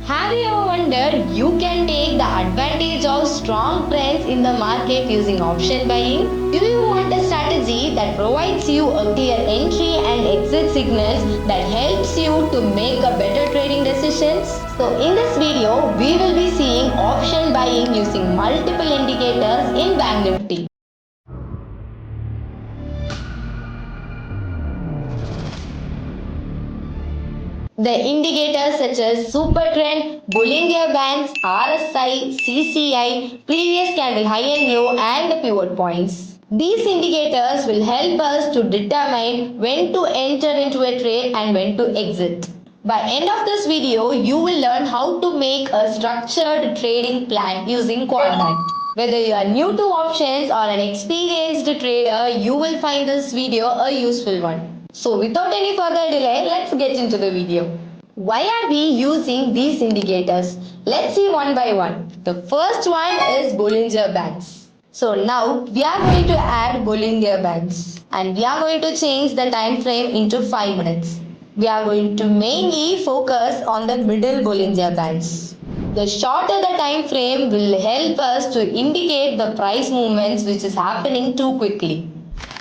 Have you ever wondered you can take the advantage of strong trends in the market using option buying? Do you want a strategy that provides you a clear entry and exit signals that helps you to make a better trading decisions? So in this video, we will be seeing option buying using multiple indicators in Bank Nifty. The indicators such as Super Trend, Bollinger Bands, RSI, CCI, previous candle high and low, and the pivot points. These indicators will help us to determine when to enter into a trade and when to exit. By end of this video, you will learn how to make a structured trading plan using QuantMan. Whether you are new to options or an experienced trader, you will find this video a useful one. So without any further delay, let's get into the video. Why are we using these indicators? Let's see one by one. The first one is Bollinger Bands. So now we are going to add Bollinger Bands and we are going to change the time frame into 5 minutes. We are going to mainly focus on the middle Bollinger Bands. The shorter the time frame will help us to indicate the price movements which is happening too quickly.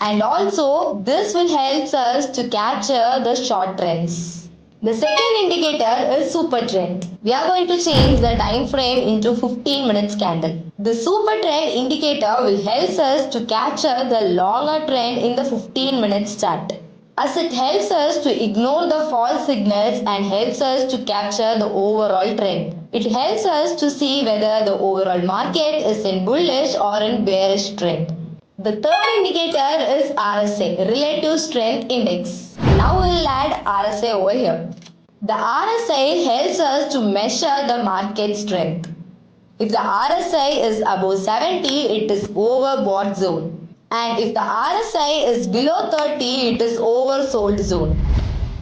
And also this will help us to capture the short trends. The second indicator is super trend. We are going to change the time frame into 15 minutes candle. The super trend indicator will help us to capture the longer trend in the 15 minutes chart, as it helps us to ignore the false signals and helps us to capture the overall trend. It helps us to see whether the overall market is in bullish or in bearish trend. The third indicator is RSI, Relative Strength Index. Now we will add RSI over here. The RSI helps us to measure the market strength. If the RSI is above 70, it is overbought zone. And if the RSI is below 30, it is oversold zone.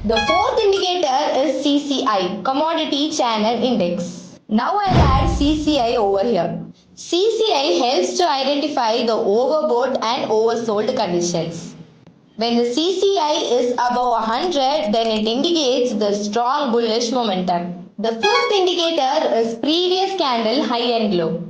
The fourth indicator is CCI, Commodity Channel Index. Now I'll add CCI over here. CCI helps to identify the overbought and oversold conditions. When the CCI is above 100, then it indicates the strong bullish momentum. The fifth indicator is previous candle high and low.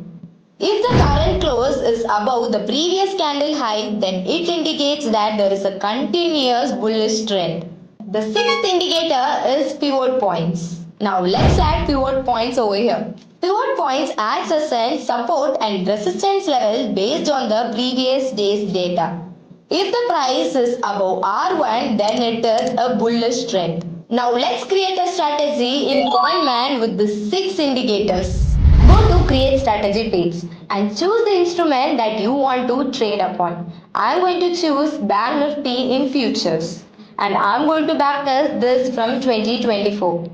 If the current close is above the previous candle high, then it indicates that there is a continuous bullish trend. The sixth indicator is pivot points. Now let's add pivot points over here. Pivot points acts as a support and resistance level based on the previous day's data. If the price is above R1, then it is a bullish trend. Now let's create a strategy in QuantMan with the 6 indicators. Go to create strategy page and choose the instrument that you want to trade upon. I am going to choose Bank Nifty in futures and I am going to backtest this from 2024.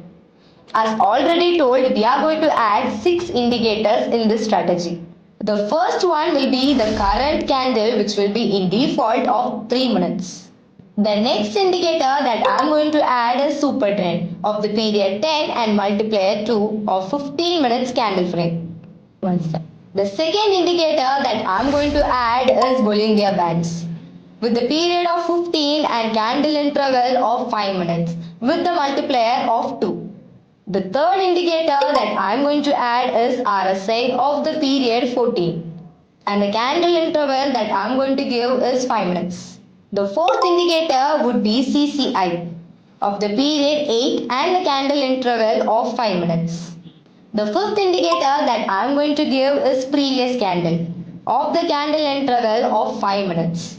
As already told, we are going to add 6 indicators in this strategy. The first one will be the current candle, which will be in default of 3 minutes. The next indicator that I am going to add is super trend of the period 10 and multiplier 2 of 15 minutes candle frame. The second indicator that I am going to add is Bollinger Bands with the period of 15 and candle interval of 5 minutes with the multiplier of 2. The third indicator that I am going to add is RSI of the period 14 and the candle interval that I am going to give is 5 minutes. The fourth indicator would be CCI of the period 8 and the candle interval of 5 minutes. The fifth indicator that I am going to give is previous candle of the candle interval of 5 minutes.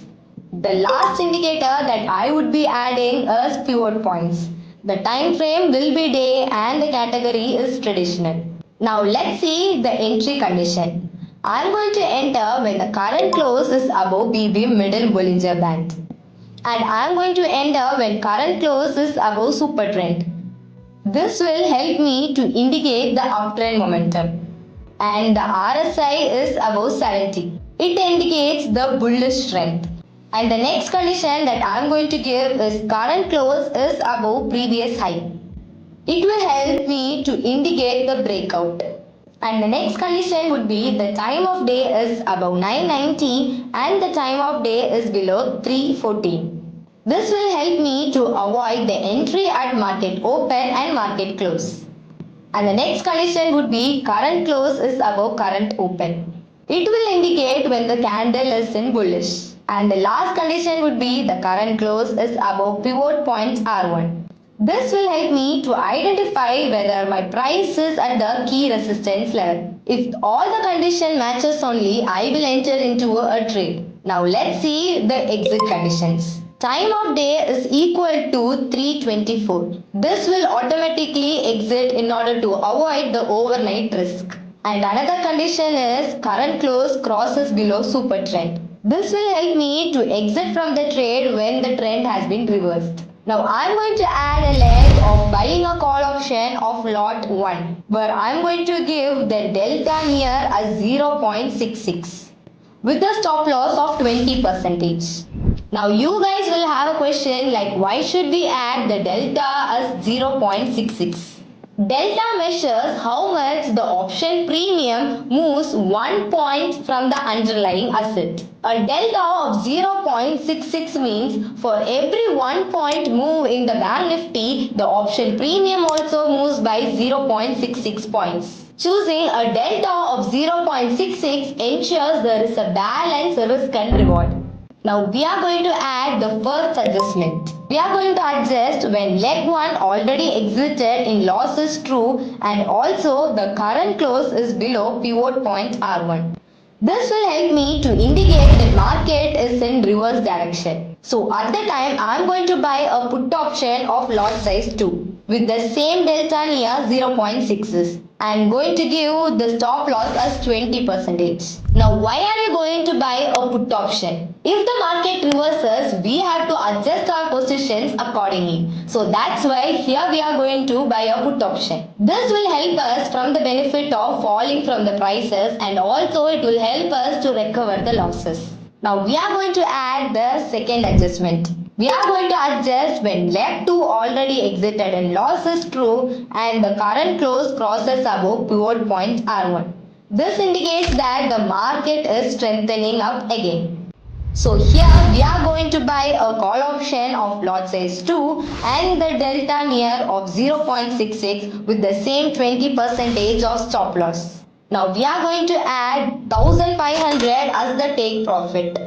The last indicator that I would be adding is pivot points. The time frame will be day and the category is traditional. Now let's see the entry condition. I am going to enter when the current close is above BB middle Bollinger Band. And I am going to enter when current close is above super trend. This will help me to indicate the uptrend momentum. And the RSI is above 70. It indicates the bullish strength. And the next condition that I am going to give is current close is above previous high. It will help me to indicate the breakout. And the next condition would be the time of day is above 9:90 and the time of day is below 3:14. This will help me to avoid the entry at market open and market close. And the next condition would be current close is above current open. It will indicate when the candle is in bullish. And the last condition would be the current close is above pivot point R1. This will help me to identify whether my price is at the key resistance level. If all the condition matches only, I will enter into a trade. Now let's see the exit conditions. Time of day is equal to 3:24. This will automatically exit in order to avoid the overnight risk. And another condition is current close crosses below super trend. This will help me to exit from the trade when the trend has been reversed. Now I'm going to add a leg of buying a call option of lot 1 where I'm going to give the delta near as 0.66 with a stop loss of 20%. Now you guys will have a question like why should we add the delta as 0.66? Delta measures how much the option premium moves 1 point from the underlying asset. A delta of 0.66 means for every 1 point move in the bank nifty, the option premium also moves by 0.66 points. Choosing a delta of 0.66 ensures there is a balanced risk and reward. Now we are going to add the first adjustment. We are going to adjust when leg 1 already exited in losses true and also the current close is below pivot point R1. This will help me to indicate the market is in reverse direction. So at the time I am going to buy a put option of lot size 2 with the same delta near 0.6. I am going to give the stop loss as 20%. Now why are we going to buy a put option? If the market reverses, we have to adjust our positions accordingly. So that's why here we are going to buy a put option. This will help us from the benefit of falling from the prices and also it will help us to recover the losses. Now we are going to add the second adjustment. We are going to adjust when leg 2 already exited and loss is true and the current close crosses above pivot point R1. This indicates that the market is strengthening up again. So here we are going to buy a call option of lot size 2 and the delta near of 0.66 with the same 20% of stop loss. Now we are going to add 1500 as the take profit.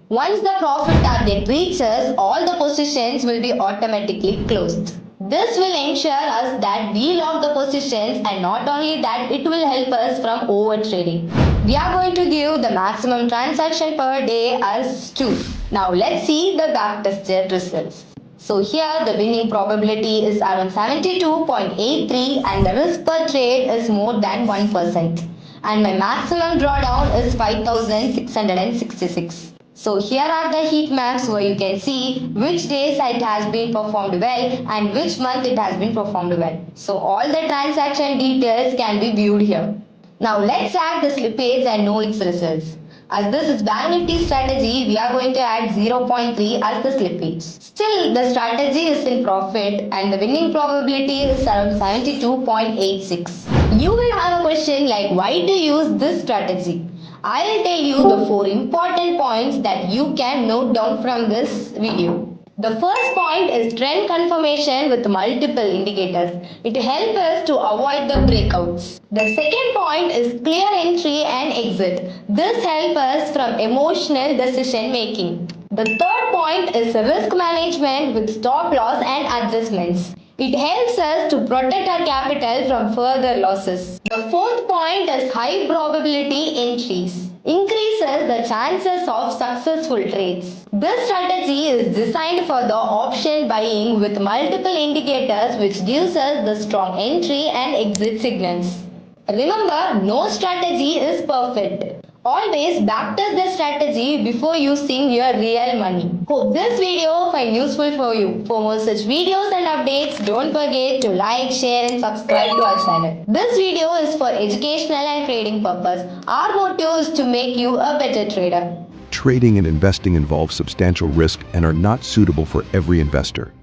Once the profit target reaches, all the positions will be automatically closed. This will ensure us that we lock the positions and not only that it will help us from over trading. We are going to give the maximum transaction per day as 2. Now let's see the backtested results. So here the winning probability is around 72.83 and the risk per trade is more than 1%. And my maximum drawdown is 5666. So here are the heat maps where you can see which days it has been performed well and which month it has been performed well. So all the transaction details can be viewed here. Now let's add the slippage and know its results. As this is Bank Nifty strategy, we are going to add 0.3 as the slippage. Still, the strategy is in profit and the winning probability is around 72.86. You will have a question like why do you use this strategy? I'll tell you the 4 important points that you can note down from this video. The first point is trend confirmation with multiple indicators. It helps us to avoid the breakouts. The second point is clear entry and exit. This helps us from emotional decision making. The third point is risk management with stop loss and adjustments. It helps us to protect our capital from further losses. The fourth point is high probability entries. Increases the chances of successful trades. This strategy is designed for the option buying with multiple indicators which gives us the strong entry and exit signals. Remember, no strategy is perfect. Always backtest the strategy before using your real money. Hope this video find useful for you. For more such videos and updates, don't forget to like, share and subscribe to our channel. This video is for educational and trading purpose. Our motive is to make you a better trader. Trading and investing involve substantial risk and are not suitable for every investor.